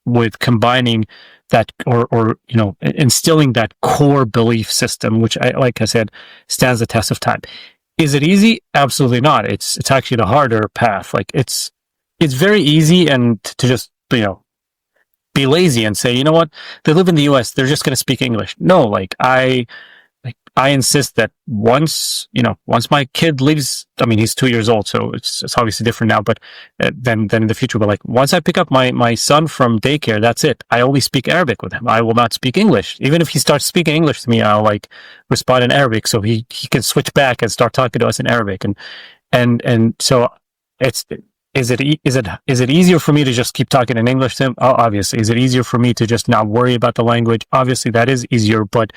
with combining that or instilling that core belief system, which like I said, stands the test of time. Is it easy? Absolutely not. It's actually the harder path. It's very easy and to just be lazy and say, you know what, they live in the US, they're just going to speak English. No, I insist that once my kid leaves, he's 2 years old, so it's obviously different now, but then in the future, but once I pick up my son from daycare, that's it. I only speak Arabic with him. I will not speak English. Even if he starts speaking English to me, I'll respond in Arabic so he can switch back and start talking to us in Arabic. And so is it easier for me to just keep talking in English to him? Oh, obviously. Is it easier for me to just not worry about the language? Obviously that is easier, but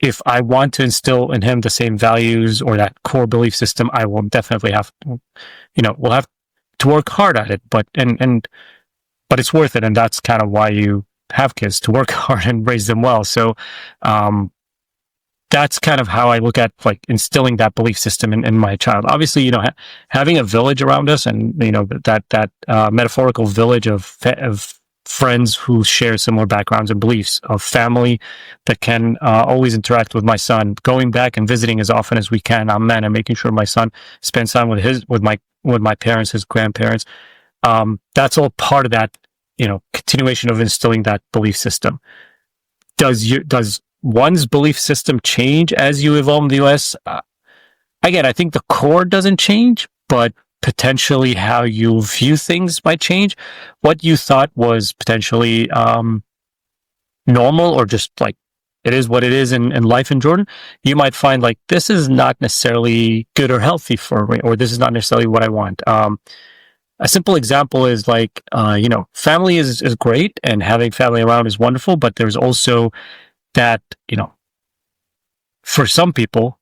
if I want to instill in him the same values or that core belief system, I will definitely have, we'll have to work hard at it, but it's worth it, and that's kind of why you have kids, to work hard and raise them well. So that's kind of how I look at like instilling that belief system in my child. Obviously, you know, having a village around us, and you know that metaphorical village of friends who share similar backgrounds and beliefs, of family that can always interact with my son, going back and visiting as often as we can, amen, and making sure my son spends time with my parents, his grandparents. That's all part of that, you know, continuation of instilling that belief system. Does one's belief system change as you evolve in the US? Again, I think the core doesn't change, but potentially how you view things might change. What you thought was potentially normal, or just like it is what it is in life in Jordan, you might find like this is not necessarily good or healthy for me, or this is not necessarily what I want. A simple example is like, you know, family is great, and having family around is wonderful, but there's also that, you know, for some people,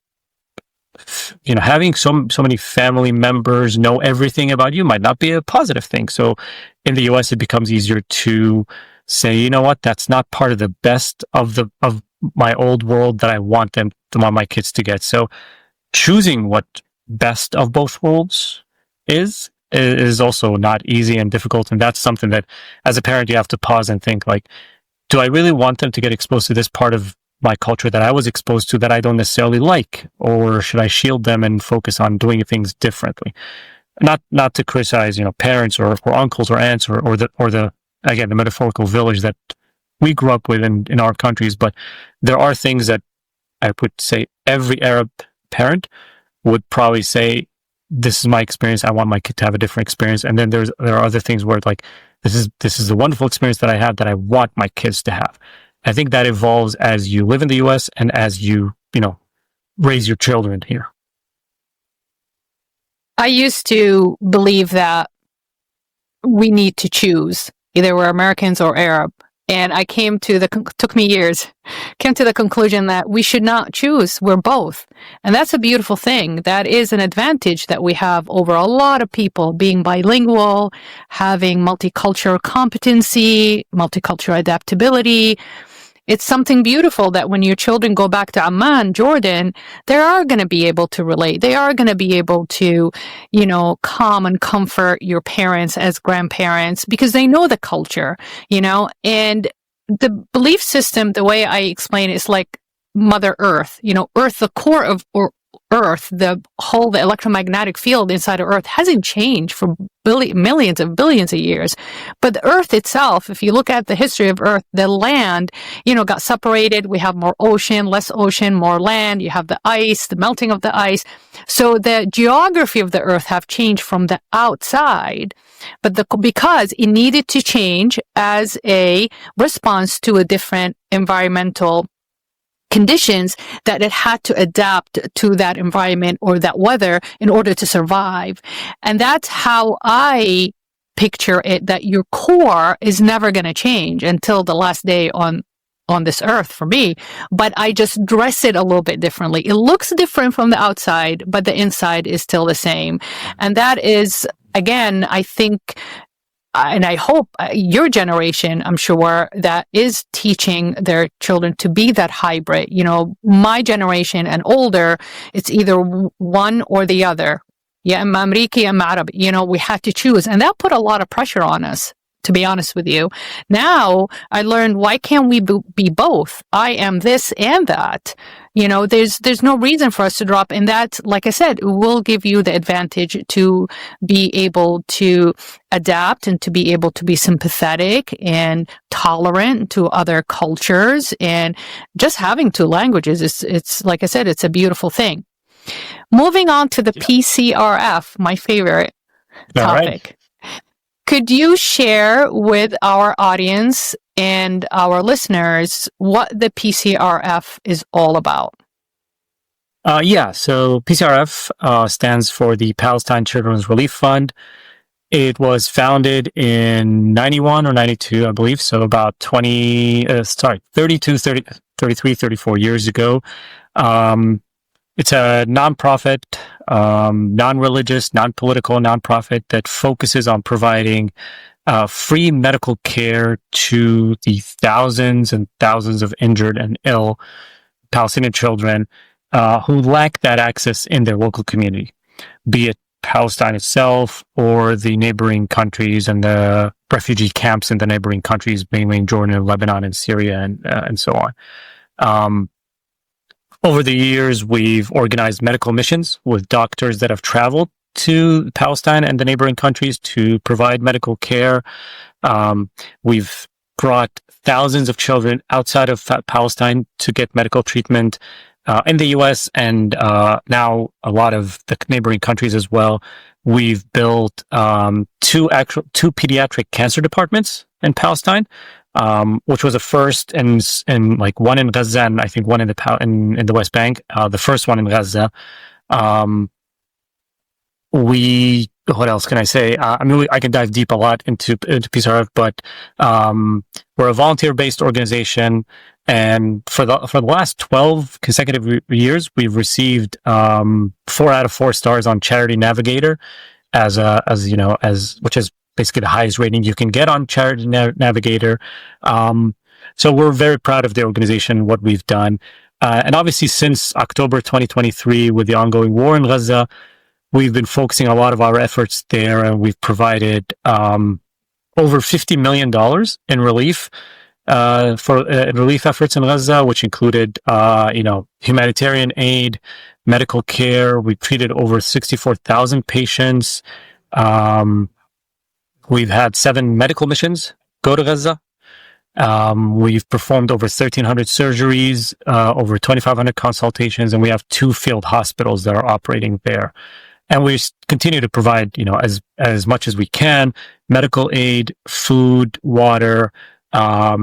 you know, having so many family members know everything about you might not be a positive thing. So in the US, it becomes easier to say, you know what, that's not part of the best of my old world that I want my kids to get. So choosing what best of both worlds is also not easy and difficult. And that's something that as a parent, you have to pause and think like, do I really want them to get exposed to this part of my culture that I was exposed to that I don't necessarily like, or should I shield them and focus on doing things differently? Not to criticize, you know, parents or uncles or aunts or the again, the metaphorical village that we grew up with in our countries, but there are things that I would say every Arab parent would probably say, this is my experience, I want my kid to have a different experience. And then there are other things where like, this is the wonderful experience that I have that I want my kids to have. I think that evolves as you live in the US and as you know, raise your children here. I used to believe that we need to choose. Either we're Americans or Arab. And I took me years, came to the conclusion that we should not choose. We're both. And that's a beautiful thing. That is an advantage that we have over a lot of people, being bilingual, having multicultural competency, multicultural adaptability. It's something beautiful that when your children go back to Amman, Jordan, they are going to be able to relate. They are going to be able to, you know, calm and comfort your parents as grandparents because they know the culture, you know, and the belief system, the way I explain it, is like Mother Earth, you know, Earth, the core of Earth, the electromagnetic field inside of Earth hasn't changed for millions of billions of years. But the Earth itself, if you look at the history of Earth, the land, you know, got separated. We have more ocean, less ocean, more land. You have the ice, the melting of the ice. So the geography of the Earth have changed from the outside, but because it needed to change as a response to a different environmental conditions, that it had to adapt to that environment or that weather in order to survive. And that's how I picture it, that your core is never going to change until the last day on this earth for me. But I just dress it a little bit differently. It looks different from the outside, but the inside is still the same. And that is, again, I think, and I hope your generation, I'm sure, that is teaching their children to be that hybrid. You know, my generation and older, it's either one or the other. Yeah, I'm Amriki, I'm Arab. You know, we had to choose. And that put a lot of pressure on us, to be honest with you. Now, I learned, why can't we be both? I am this and that. You know, there's no reason for us to drop. And that, like I said, will give you the advantage to be able to adapt and to be able to be sympathetic and tolerant to other cultures. And just having two languages, it's like I said, it's a beautiful thing. Moving on to the PCRF, my favorite topic. Right. Could you share with our audience and our listeners what the PCRF is all about? So PCRF stands for the Palestine Children's Relief Fund. It was founded in 91 or 92, I believe, so about 33, 34 years ago. It's a nonprofit non-religious, non-political nonprofit that focuses on providing free medical care to the thousands and thousands of injured and ill Palestinian children who lack that access in their local community, be it Palestine itself or the neighboring countries and the refugee camps in the neighboring countries, mainly in Jordan, Lebanon, and Syria, and so on. Over the years, we've organized medical missions with doctors that have traveled to Palestine and the neighboring countries to provide medical care. We've brought thousands of children outside of Palestine to get medical treatment in the U.S. and now a lot of the neighboring countries as well. We've built two pediatric cancer departments in Palestine, which was a first in like one in Gaza and I think one in the West Bank. The first one in Gaza. What else can I say? I can dive deep a lot into PCRF, but we're a volunteer-based organization, and for the last 12 consecutive years, we've received 4 out of 4 stars on Charity Navigator, which is basically the highest rating you can get on Charity Navigator. So we're very proud of the organization and what we've done, and obviously since October 2023, with the ongoing war in Gaza, we've been focusing a lot of our efforts there, and we've provided over $50 million in relief for relief efforts in Gaza, which included humanitarian aid, medical care. We've treated over 64,000 patients. We've had 7 medical missions go to Gaza. We've performed over 1,300 surgeries, over 2,500 consultations, and we have 2 field hospitals that are operating there. And we continue to provide, as much as we can, medical aid, food, water, hot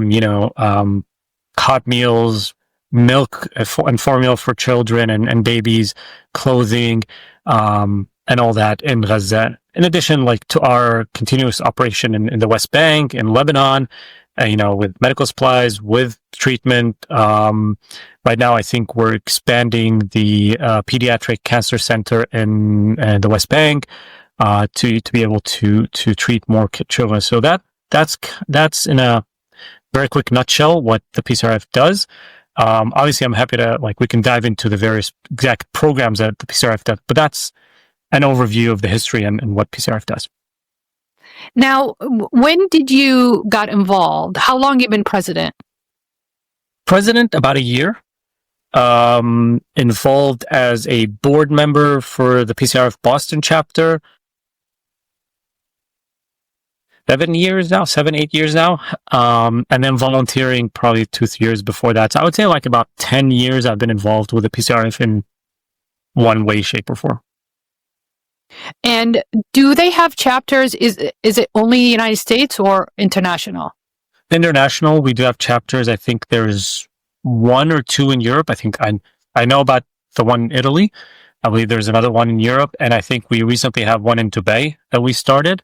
meals, milk and formula for children and babies, clothing, and all that in Gaza. In addition, to our continuous operation in the West Bank, in Lebanon, with medical supplies, with treatment. Right now, I think we're expanding the pediatric cancer center in the West Bank to be able to treat more children. So that's in a very quick nutshell what the PCRF does. Obviously, I'm happy to we can dive into the various exact programs that the PCRF does, but that's an overview of the history and what PCRF does. Now, when did you got involved? How long you been president? President, about a year. Involved as a board member for the PCRF Boston chapter. 7, 8 years now. And then volunteering probably 2-3 years before that. So I would say about 10 years I've been involved with the PCRF in one way, shape, or form. And do they have chapters? Is it only the United States or international? International, we do have chapters. I think there's 1 or 2 in Europe. I think I know about the one in Italy. I believe there's another one in Europe, and I think we recently have one in Dubai that we started.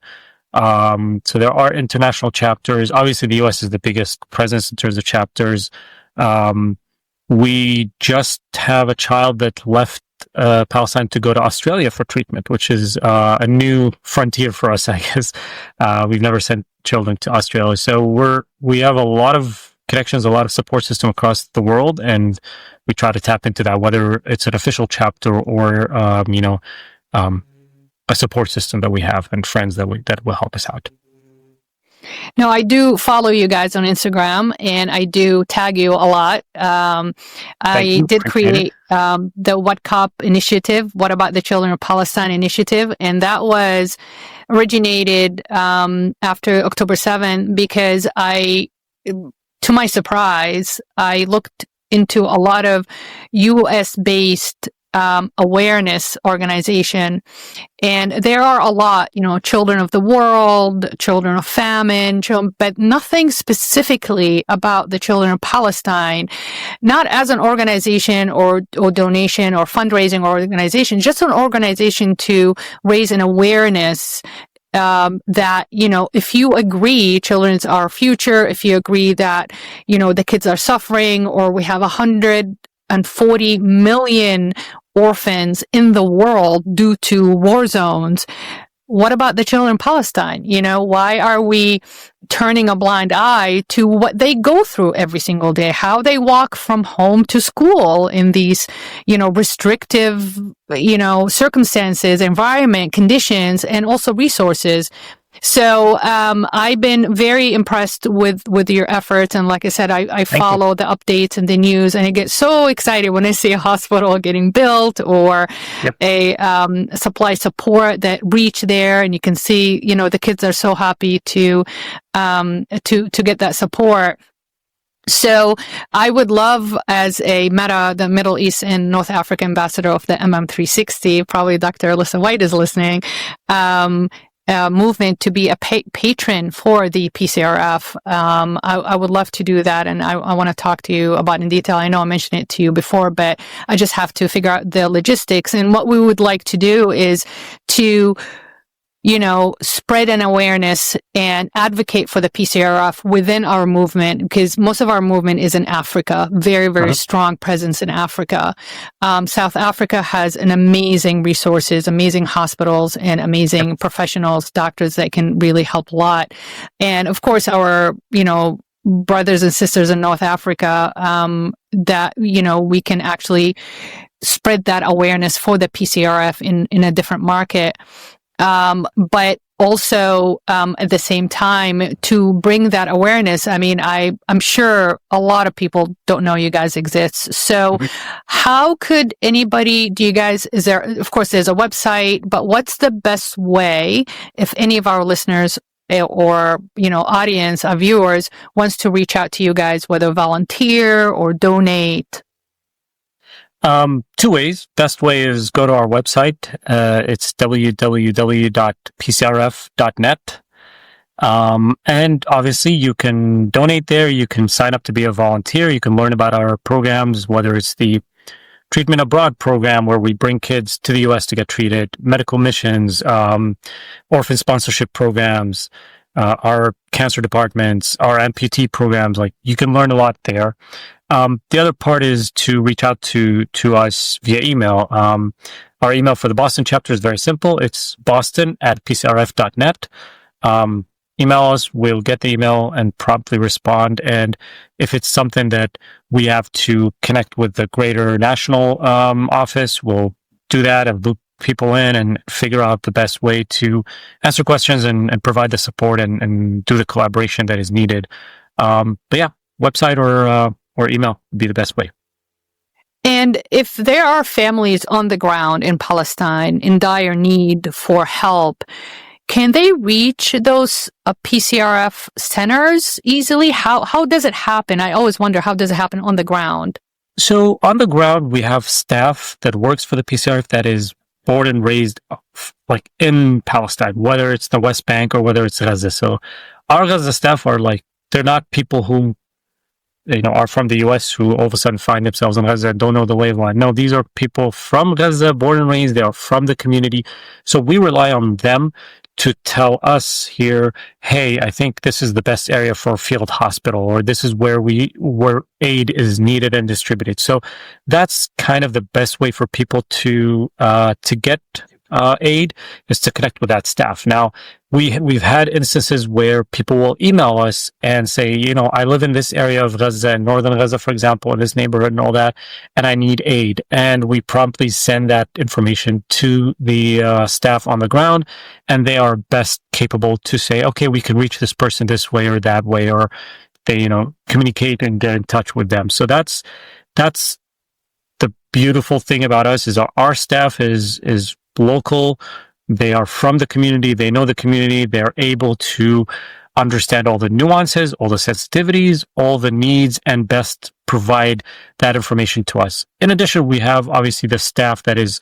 So there are international chapters. Obviously, the U.S. is the biggest presence in terms of chapters. We just have a child that left Palestine to go to Australia for treatment, which is a new frontier for us, I guess. We've never sent children to Australia. So we have a lot of connections, a lot of support system across the world, and we try to tap into that, whether it's an official chapter or, a support system that we have and friends that will help us out. No, I do follow you guys on Instagram, and I do tag you a lot. I did create the What Cop initiative, What About the Children of Palestine initiative, and that was originated after October 7 because to my surprise, I looked into a lot of U.S.-based awareness organization, and there are a lot, children of the world, children of famine, but nothing specifically about the children of Palestine, not as an organization or donation or fundraising organization, just an organization to raise an awareness that, if you agree children's our future, if you agree that, the kids are suffering, or we have 100 140 million orphans in the world due to war zones. What about the children in Palestine? Why are we turning a blind eye to what they go through every single day, how they walk from home to school in these, restrictive, circumstances, environment, conditions, and also resources? So I've been very impressed with your efforts, and like I said, I follow the updates and the news, and I get so excited when I see a hospital getting built or a supply support that reach there, and you can see the kids are so happy to get that support. So I would love, as a the Middle East and North Africa ambassador of the MM360, probably Dr. Alyssa White is listening, movement, to be a patron for the PCRF. I would love to do that, and I want to talk to you about in detail. I know I mentioned it to you before, but I just have to figure out the logistics. And what we would like to do is to spread an awareness and advocate for the PCRF within our movement, because most of our movement is in Africa, very, very strong presence in Africa. South Africa has an amazing resources, amazing hospitals, and amazing professionals, doctors that can really help a lot. And of course, our, brothers and sisters in North Africa, that, we can actually spread that awareness for the PCRF in a different market. But also, at the same time, to bring that awareness. I mean, I'm sure a lot of people don't know you guys exist. So how could anybody, of course, there's a website, but what's the best way if any of our listeners or, audience, our viewers wants to reach out to you guys, whether volunteer or donate? Two ways. Best way is go to our website. It's www.pcrf.net. And obviously you can donate there. You can sign up to be a volunteer. You can learn about our programs, whether it's the treatment abroad program where we bring kids to the U.S. to get treated, medical missions, orphan sponsorship programs, our cancer departments, our amputee programs. Like, you can learn a lot there. The other part is to reach out to us via email. Our email for the Boston chapter is very simple. It's boston@pcrf.net. Email us. We'll get the email and promptly respond. And if it's something that we have to connect with the greater national office, we'll do that and loop people in and figure out the best way to answer questions and provide the support and do the collaboration that is needed. But yeah, website or email would be the best way. And if there are families on the ground in Palestine in dire need for help, can they reach those PCRF centers easily? How does it happen? I always wonder, how does it happen on the ground? So on the ground, we have staff that works for the PCRF that is born and raised like in Palestine, whether it's the West Bank or whether it's Gaza. So our Gaza staff are they're not people who are from the U.S. who all of a sudden find themselves in Gaza and don't know the lay of the land. No, these are people from Gaza, born and raised. They are from the community. So we rely on them to tell us here, hey, I think this is the best area for a field hospital, or this is where aid is needed and distributed. So that's kind of the best way for people to get aid, is to connect with that staff. Now, we've had instances where people will email us and say, I live in this area of Gaza, in northern Gaza, for example, in this neighborhood and all that, and I need aid. And we promptly send that information to the staff on the ground, and they are best capable to say, okay, we can reach this person this way or that way, or they, communicate and get in touch with them. So that's the beautiful thing about us, is our staff is local. They are from the community. They know the community. They're able to understand all the nuances, all the sensitivities, all the needs, and best provide that information to us. In addition, we have obviously the staff that is,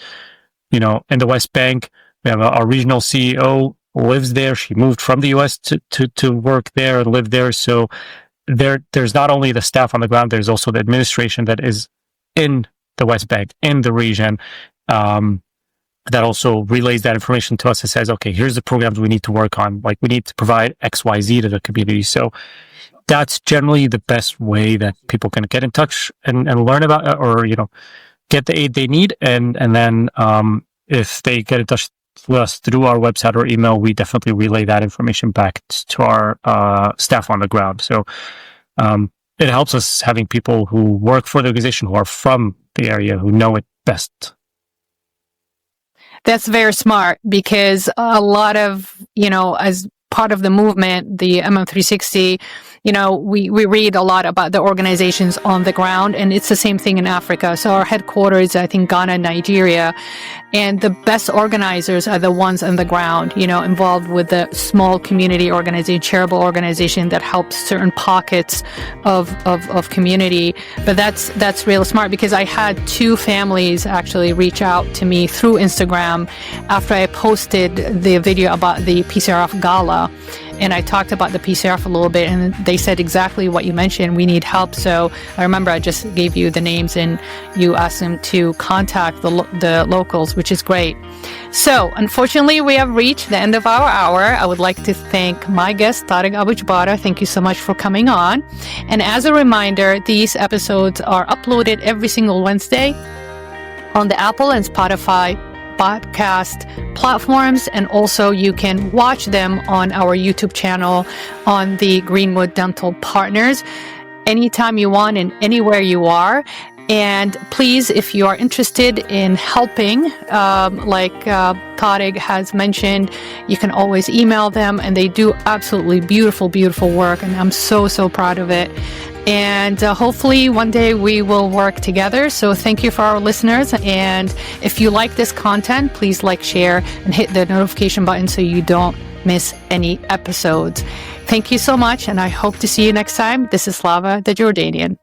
in the West Bank. We have our regional CEO lives there. She moved from the U.S. to work there and live there. So there's not only the staff on the ground, there's also the administration that is in the West Bank, in the region, that also relays that information to us and says, okay, here's the programs we need to work on. Like, we need to provide XYZ to the community. So that's generally the best way that people can get in touch and learn about it, or, get the aid they need. And then, if they get in touch with us through our website or email, we definitely relay that information back to our staff on the ground. So, it helps us having people who work for the organization who are from the area, who know it best. That's very smart, because a lot of, as part of the movement, the MM360, we read a lot about the organizations on the ground, and it's the same thing in Africa. So our headquarters, I think, Ghana, Nigeria, and the best organizers are the ones on the ground, involved with the small community organization, charitable organization that helps certain pockets of community. But that's real smart, because I had 2 families actually reach out to me through Instagram after I posted the video about the PCRF gala. And I talked about the PCRF a little bit, and they said exactly what you mentioned. We need help. So I remember I just gave you the names, and you asked them to contact the locals, which is great. So unfortunately, we have reached the end of our hour. I would like to thank my guest, Tarek Abu-Jabarah. Thank you so much for coming on. And as a reminder, these episodes are uploaded every single Wednesday on the Apple and Spotify podcast platforms, and also you can watch them on our YouTube channel on the Greenwood Dental Partners anytime you want and anywhere you are. And please, if you are interested in helping, Tarek has mentioned, you can always email them, and they do absolutely beautiful, beautiful work, and I'm so proud of it. And hopefully one day we will work together. So thank you for our listeners. And if you like this content, please like, share, and hit the notification button so you don't miss any episodes. Thank you so much, and I hope to see you next time. This is Slava the Jordanian.